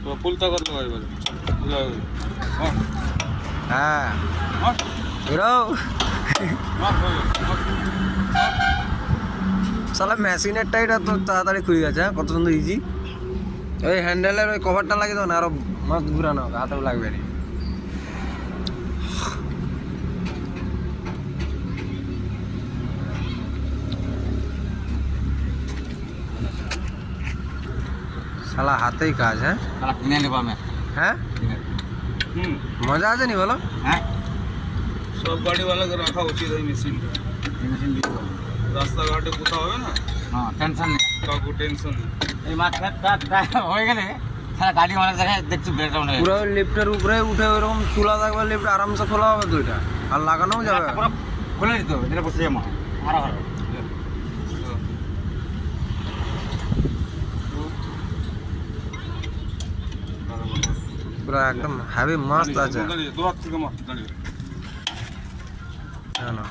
তো ফুলটা কত লাগবে? হ্যাঁ বেরো সালা মেশিনের টাইটা তো তাড়াতাড়ি খুলে গেছে। হ্যাঁ কত সুন্দর ইজি। ওই হ্যান্ডেলের ওই কভারটা লাগিয়ে দাও না, আরো মাছ ঘুরানো হবে, হাতেও লাগবে না। শালা হাতেই কাজ। হ্যাঁ কিনে নেবো আমি। হ্যাঁ মজা আছে নি বলো? হ্যাঁ সব গাড়িওয়ালাকে রাখা উচিত এই মেশিনটা। রাস্তাঘাটে কোথাও হবে না, হ্যাঁ টেনশন নেই। কাকু টেনশন নেই। এই মাছ হয়ে গেলে সারা গাড়ি অনেক জায়গায় দেখছি ব্রেকডাউন হয়ে পুরো লিফটের উপরে উঠে ওইরকম খোলা থাকবে, লিফট আরামসে খোলা হবে তো, এটা আর লাগানোও যাবে। খুলে দিত এটা বসে যাবো আরো ভালো। পুরো একদম হেভি মাস্ত আছে। দূর থেকে মাছ দাঁড়িয়ে জানো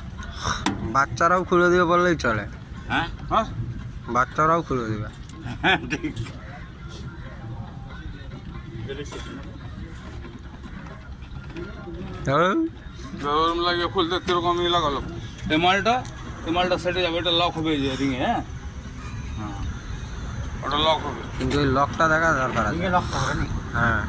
বাচ্চারাও খুলে দিবে বললেই চলে। হ্যাঁ হ্যাঁ বাচ্চারাও খুলে দিবে। ঠিক। হ্যাঁ? ওরম লাগিয়ে খুলতে কিরকমই লাগালো। এই মালটা সেটে যাবে, এটা লক হবে এই যে রিংয়ে। হ্যাঁ ওটা লক হবে। কিন্তু ওই লকটা দেখা দরকার আছে। লক হবে না। হ্যাঁ